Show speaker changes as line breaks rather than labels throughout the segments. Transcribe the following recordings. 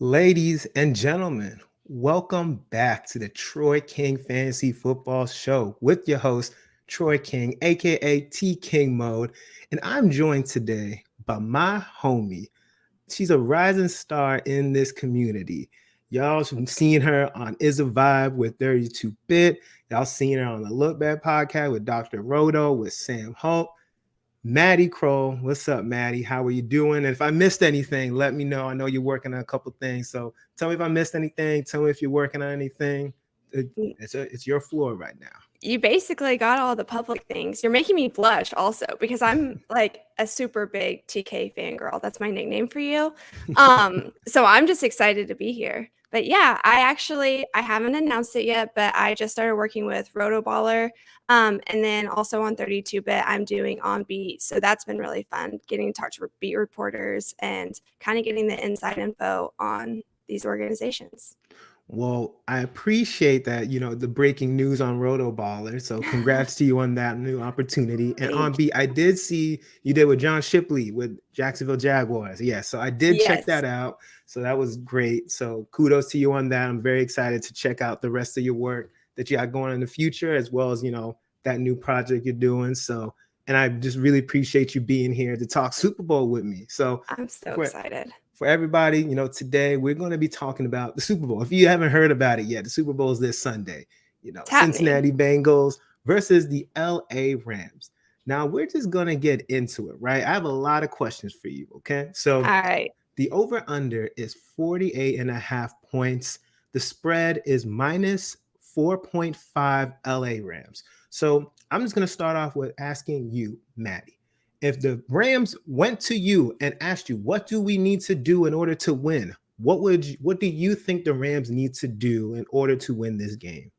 Ladies and gentlemen, welcome back to the Troy King Fantasy Football Show with your host, Troy King, aka T King Mode. And I'm joined today by my homie. She's a rising star in this community. Y'all seen her on Is a Vibe with 32 Bit. Y'all seen her on the Look Back podcast with Dr. Roto, with Sam Hope. Madi Kroll, what's up, Maddie? How are you doing? And if I missed anything, let me know. I know you're working on a couple things, so tell me if I missed anything. Tell me if you're working on anything. It's your floor right now.
You basically got all the public things. You're making me blush also because I'm like a super big TK fangirl. That's my nickname for you. So I'm just excited to be here. But yeah, I haven't announced it yet, but I just started working with Rotoballer. And then also on 32-bit, I'm doing on beat. So that's been really fun, getting to talk to beat reporters and kind of getting the inside info on these organizations.
Well, I appreciate that, the breaking news on Rotoballer. So congrats to you on that new opportunity. And on
Thank
beat, I did see you did with John Shipley with Jacksonville Jaguars. Yeah, so I did check
Yes.
that out. So that was great. So kudos to you on that. I'm very excited to check out the rest of your work that you got going in the future, as well as, that new project you're doing. So, and I just really appreciate you being here to talk Super Bowl with me. So
I'm so
for
excited.
for everybody, today we're going to be talking about the Super Bowl. If you haven't heard about it yet, the Super Bowl is this Sunday.
It's happening.
Cincinnati Bengals versus the LA Rams. Now we're just going to get into it, right? I have a lot of questions for you, okay? So
All right.
the over under is 48 and a half points. The spread is minus 4.5 LA Rams. So I'm just going to start off with asking you, Maddie, if the Rams went to you and asked you, what do we need to do in order to win? What do you think the Rams need to do in order to win this game?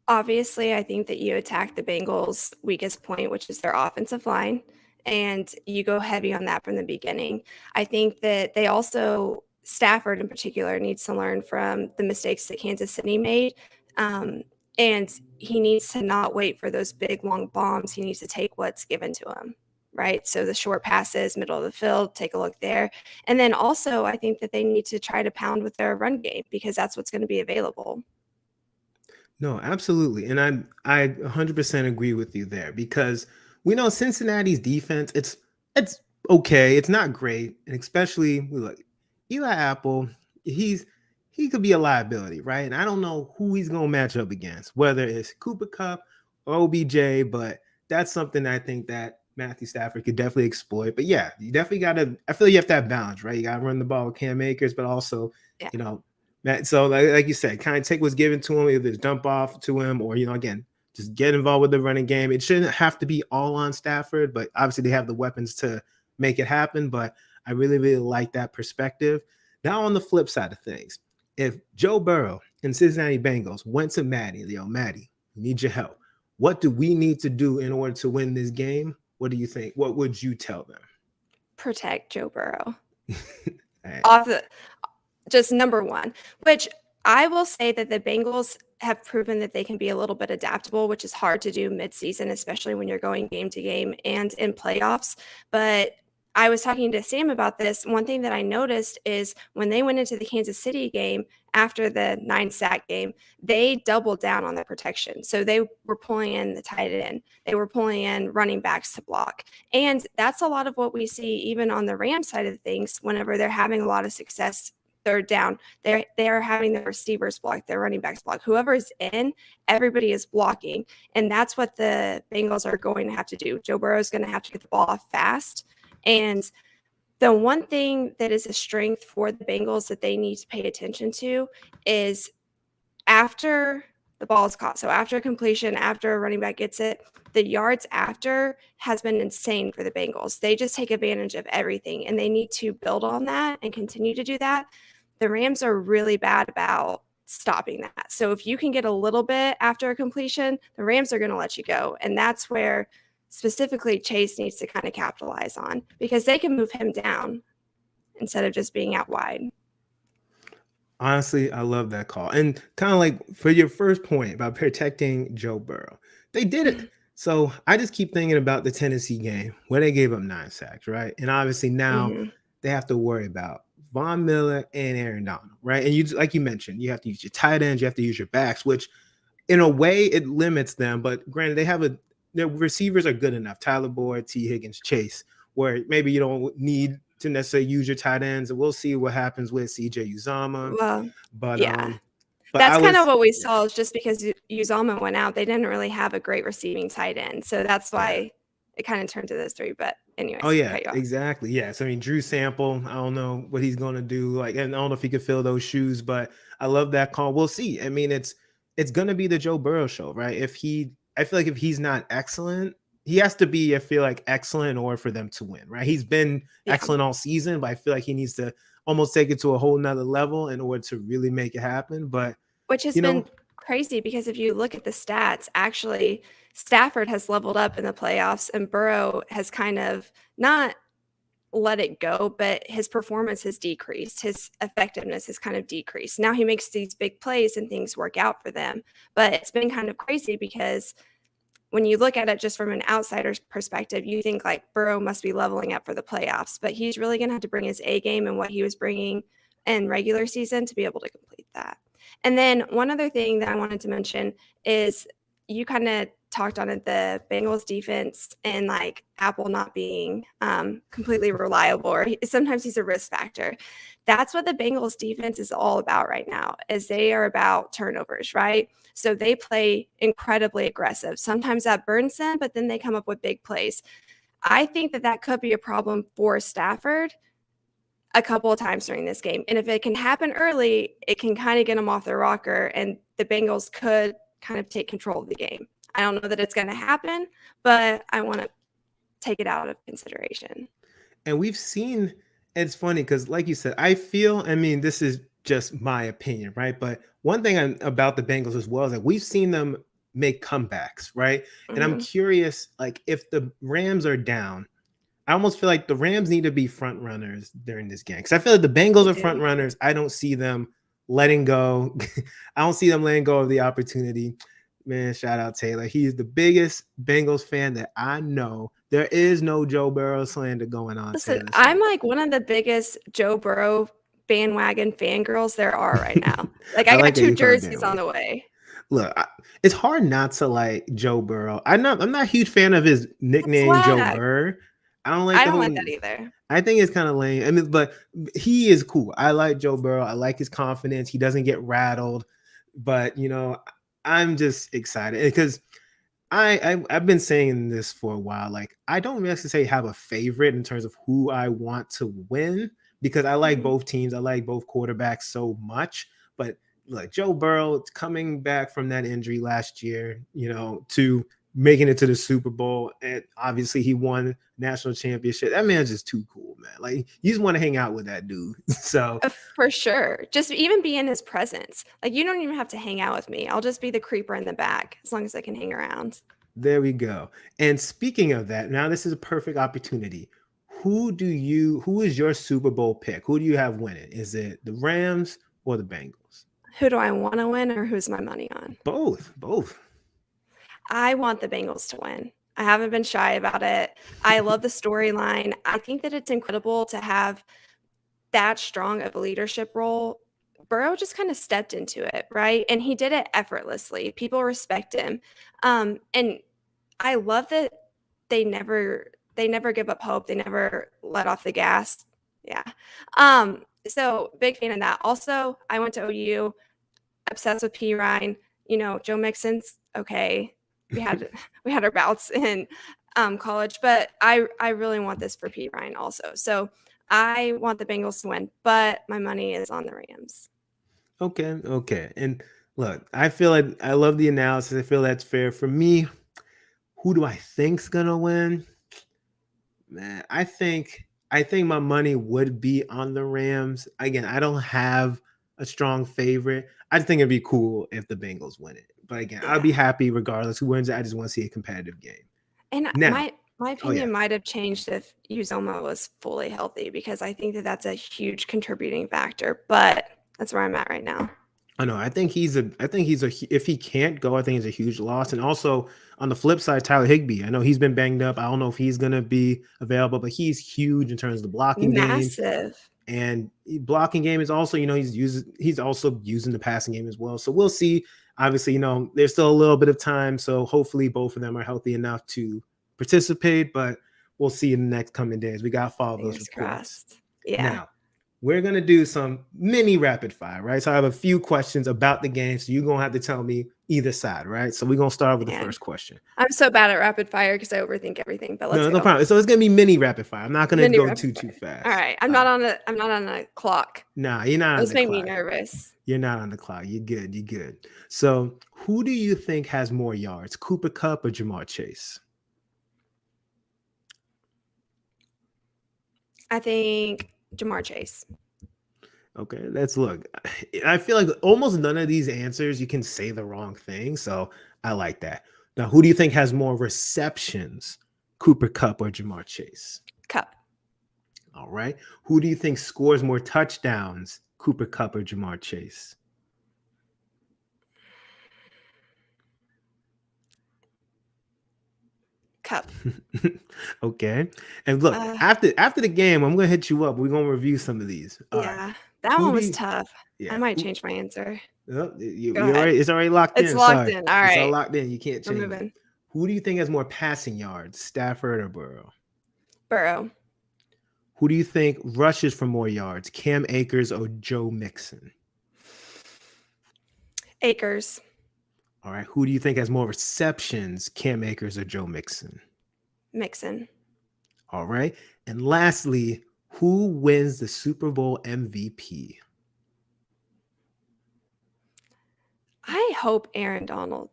Obviously, I think that you attack the Bengals' weakest point, which is their offensive line, and you go heavy on that from the beginning. I think that they also, Stafford in particular, needs to learn from the mistakes that Kansas City made. Um, and he needs to not wait for those big, long bombs. He needs to take what's given to him, right? So the short passes, middle of the field, take a look there. And then also, I think that they need to try to pound with their run game because that's what's going to be available.
No, absolutely. And I 100% agree with you there because we know Cincinnati's defense, it's okay. It's not great. And especially look, Eli Apple, he could be a liability, right? And I don't know who he's gonna match up against, whether it's Cooper Cup or OBJ, but that's something I think that Matthew Stafford could definitely exploit. But yeah, you definitely gotta I feel like you have to have balance, right? You gotta run the ball with Cam Akers, but also,
Yeah.
you know, so like you said, kind of take what's given to him, either dump off to him or, again, just get involved with the running game. It shouldn't have to be all on Stafford, but obviously they have the weapons to make it happen. But I really, really like that perspective. Now on the flip side of things, if Joe Burrow and Cincinnati Bengals went to Maddie, Maddie, we need your help. What do we need to do in order to win this game? What do you think? What would you tell them?
Protect Joe Burrow.
Right.
Off the just number one, which I will say that the Bengals have proven that they can be a little bit adaptable, which is hard to do midseason, especially when you're going game to game and in playoffs. But I was talking to Sam about this. One thing that I noticed is when they went into the Kansas City game after the 9-sack game, they doubled down on their protection. So they were pulling in the tight end. They were pulling in running backs to block. And that's a lot of what we see even on the Rams side of things whenever they're having a lot of success third down. They're having their receivers block, their running backs block. Whoever's in, everybody is blocking. And that's what the Bengals are going to have to do. Joe Burrow is going to have to get the ball off fast. And the one thing that is a strength for the Bengals that they need to pay attention to is after the ball is caught. So after completion, after a running back gets it, the yards after has been insane for the Bengals. They just take advantage of everything, and they need to build on that and continue to do that. The Rams are really bad about stopping that. So if you can get a little bit after a completion, the Rams are going to let you go. And that's where specifically Chase needs to kind of capitalize on because they can move him down instead of just being out wide.
Honestly, I love that call. And kind of like for your first point about protecting Joe Burrow, they did it. So I just keep thinking about the Tennessee game where they gave up 9 sacks, right? And obviously now they have to worry about Von Miller and Aaron Donald, right? And you, like you mentioned, you have to use your tight ends, you have to use your backs, which in a way it limits them. But granted, their receivers are good enough. Tyler Boyd, T. Higgins, Chase, where maybe you don't need to necessarily use your tight ends. And we'll see what happens with CJ Uzama.
Well,
But
yeah.
I
That's kind of
was
what we
yeah,
saw is just because Uzama went out, they didn't really have a great receiving tight end. So that's
yeah.
why it kind of turned to those three. But
Oh
anyways,
yeah,
cut you off.
exactly. Yes. I mean, Drew Sample, I don't know what he's gonna do. Like, and I don't know if he could fill those shoes, but I love that call. We'll see. I mean, it's gonna be the Joe Burrow show, right? I feel like if he's not excellent, he has to be, I feel like, excellent in order for them to win, right? He's been
Yeah.
excellent all season, but I feel like he needs to almost take it to a whole nother level in order to really make it happen. But
Which has
you know,
been crazy because if you look at the stats, actually, Stafford has leveled up in the playoffs and Burrow has kind of not let it go, but his performance has decreased. His effectiveness has kind of decreased. Now he makes these big plays and things work out for them. But it's been kind of crazy because when you look at it just from an outsider's perspective, you think like Burrow must be leveling up for the playoffs, but he's really going to have to bring his A game and what he was bringing in regular season to be able to complete that. And then one other thing that I wanted to mention is you kind of talked on it, the Bengals defense and like Apple not being completely reliable, or sometimes he's a risk factor. That's what the Bengals defense is all about right now, is they are about turnovers, right? So they play incredibly aggressive. Sometimes that burns them, but then they come up with big plays. I think that that could be a problem for Stafford a couple of times during this game. And if it can happen early, it can kind of get them off their rocker, and the Bengals could kind of take control of the game. I don't know that it's going to happen, but I want to take it out of consideration.
and we've seen, it's funny because like you said, I mean, this is just my opinion, right? But one thing about the Bengals as well is that we've seen them make comebacks, right? And I'm
Mhm.
curious, like if the Rams are down, I almost feel like the Rams need to be front runners during this game because I feel like the Bengals
They
are front
do.
runners. I don't see them letting go. I don't see them letting go of the opportunity. Man, shout out Taylor. He's the biggest Bengals fan that I know. There is no Joe Burrow slander going on,
Listen,
Taylor.
I'm
So
like one of the biggest Joe Burrow bandwagon fangirls there are right now. Like
I
I got
like that
two
you call it
jerseys
bandwagon.
on the way.
Look, it's hard not to like Joe Burrow. I'm not a huge fan of his
That's
nickname, Joe
swag.
Burr. I don't like
I
the
don't
whole.
like that either.
I think it's kind of lame. I mean, but he is cool. I like Joe Burrow. I like his confidence. He doesn't get rattled. But I'm just excited because I've been saying this for a while. Like, I don't necessarily have a favorite in terms of who I want to win because I like
Mhm.
both teams. I like both quarterbacks so much. But like Joe Burrow coming back from that injury last year, to making it to the Super Bowl, and obviously he won national championship. That man's just too cool, man. Like you just want to hang out with that dude. So
For sure. Just even be in his presence. Like, you don't even have to hang out with me. I'll just be the creeper in the back as long as I can hang around.
there we go. And speaking of that, now this is a perfect opportunity. Who is your Super Bowl pick? Who do you have winning? Is it the Rams or the Bengals?
Who do I want to win or who's my money on?
Both.
I want the Bengals to win. I haven't been shy about it. I love the storyline. I think that it's incredible to have that strong of a leadership role. Burrow just kind of stepped into it, right? And he did it effortlessly. People respect him. And I love that they never give up hope. They never let off the gas. Yeah. So big fan of that. Also, I went to OU, obsessed with P Ryan. Joe Mixon's okay. We had we had our bouts in college, but I really want this for P Ryan also. So I want the Bengals to win, but my money is on the Rams.
Okay. And look, I feel like I love the analysis. I feel that's fair. For me, who do I think's gonna win? Man, I think my money would be on the Rams. Again, I don't have a strong favorite. I just think it'd be cool if the Bengals win it. But again, I'll be
Yeah.
happy regardless who wins it. I just want to see a competitive game.
And
Now,
my
oh yeah.
opinion might have changed if Uzoma was fully healthy because I think that that's a huge contributing factor, but that's where I'm at right now.
I know. If he can't go, I think it's a huge loss. And also on the flip side, Tyler Higbee. I know he's been banged up. I don't know if he's gonna be available, but he's huge in terms of the blocking game.
Massive.
And blocking game is also, he's also using the passing game as well. So we'll see. Obviously, there's still a little bit of time. So hopefully both of them are healthy enough to participate, but we'll see in the next coming days. We got to follow those
Fingers
reports.
crossed. Yeah.
Now, we're going to do some mini rapid fire, right? So I have a few questions about the game. So you're going to have to tell me either side, right? So we're going to start with the first question.
I'm so bad at rapid fire because I overthink everything, but let's go.
No problem. So it's going to be mini rapid fire. I'm not going to go too fast.
All right. I'm not on a clock.
Nah, you're not on the clock.
Those make me nervous.
You're not on the clock. You're good. You're good. So who do you think has more yards, Cooper Kupp or Jamar Chase?
I think Jamar Chase.
Okay, let's look. I feel like almost none of these answers you can say the wrong thing. So I like that. Now, who do you think has more receptions, Cooper Kupp or Jamar Chase?
Kupp.
All right. Who do you think scores more touchdowns, Cooper Kupp or Jamar Chase?
Kupp.
Okay. And look, after the game, I'm going to hit you up. We're going to review some of these.
That one was tough.
Yeah.
I might change my answer.
You're right. It's already locked in.
It's locked in. All right.
It's all locked in. You can't change
it.
Who do you think has more passing yards, Stafford or Burrow?
Burrow.
Who do you think rushes for more yards, Cam Akers or Joe Mixon?
Akers.
All right. Who do you think has more receptions, Cam Akers or Joe Mixon?
Mixon.
All right. And lastly, who wins the Super Bowl MVP?
I hope Aaron Donald.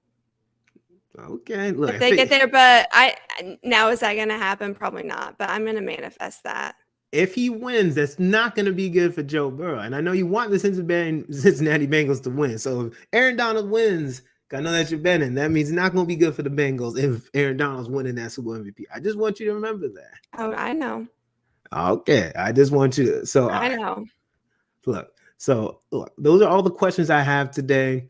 Okay. Look,
if they get there, but now is that going to happen? Probably not, but I'm going to manifest that.
If he wins, that's not going to be good for Joe Burrow. And I know you want the Cincinnati Bengals to win. So if Aaron Donald wins, I know that you're betting. That means it's not going to be good for the Bengals if Aaron Donald's winning that Super Bowl MVP. I just want you to remember that.
Oh, I know.
Okay. I just want you to. So
I know.
Look, those are all the questions I have today.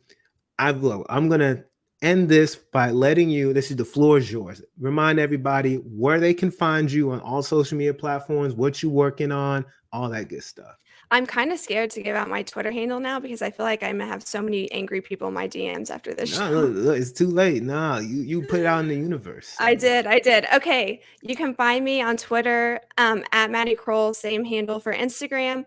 I'm going to end this by letting you, this is the floor is yours. Remind everybody where they can find you on all social media platforms, what you're working on, all that good stuff.
I'm kind of scared to give out my Twitter handle now because I feel like I'm going to have so many angry people in my DMs after this show.
Look, it's too late. No, you put it out in the universe. So.
I did. Okay. You can find me on Twitter at Madi Kroll, same handle for Instagram.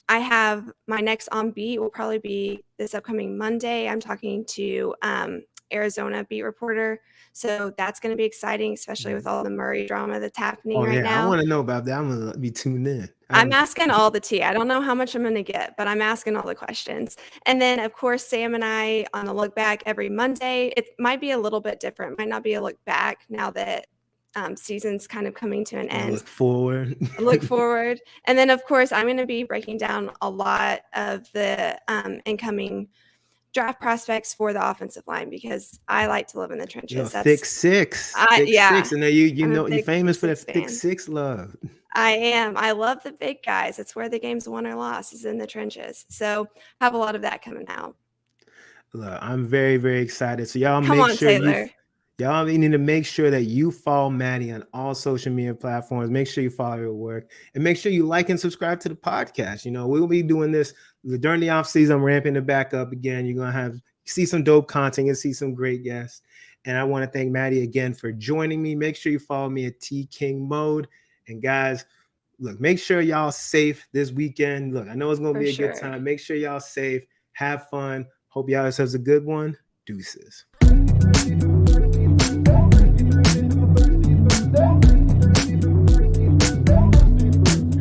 I have my next on beat will probably be this upcoming Monday. I'm talking to Arizona beat reporter. So that's going to be exciting, especially with all the Murray drama that's happening right now.
I want to know about that. I'm going to be tuned in.
I'm asking all the tea. I don't know how much I'm going to get, but I'm asking all the questions. And then, of course, Sam and I on a look back every Monday. It might be a little bit different. It might not be a look back now that season's kind of coming to an end.
Look forward.
And then, of course, I'm going to be breaking down a lot of the incoming draft prospects for the offensive line because I like to live in the trenches.
That's thick six. Six. And then you're famous for that thick six love.
I am. I love the big guys. It's where the game's won or lost is in the trenches. So I have a lot of that coming out.
Look, I'm very, very excited. So y'all y'all need to make sure that you follow Madi on all social media platforms. Make sure you follow her work and make sure you like and subscribe to the podcast. We'll be doing this during the off season. I'm ramping it back up again. You're going to see some dope content and see some great guests. And I want to thank Madi again for joining me. Make sure you follow me at T King Mode. And guys, look, make sure y'all safe this weekend. Look, I know it's going to be a good time. Make sure y'all safe. Have fun. Hope y'all have a good one. Deuces.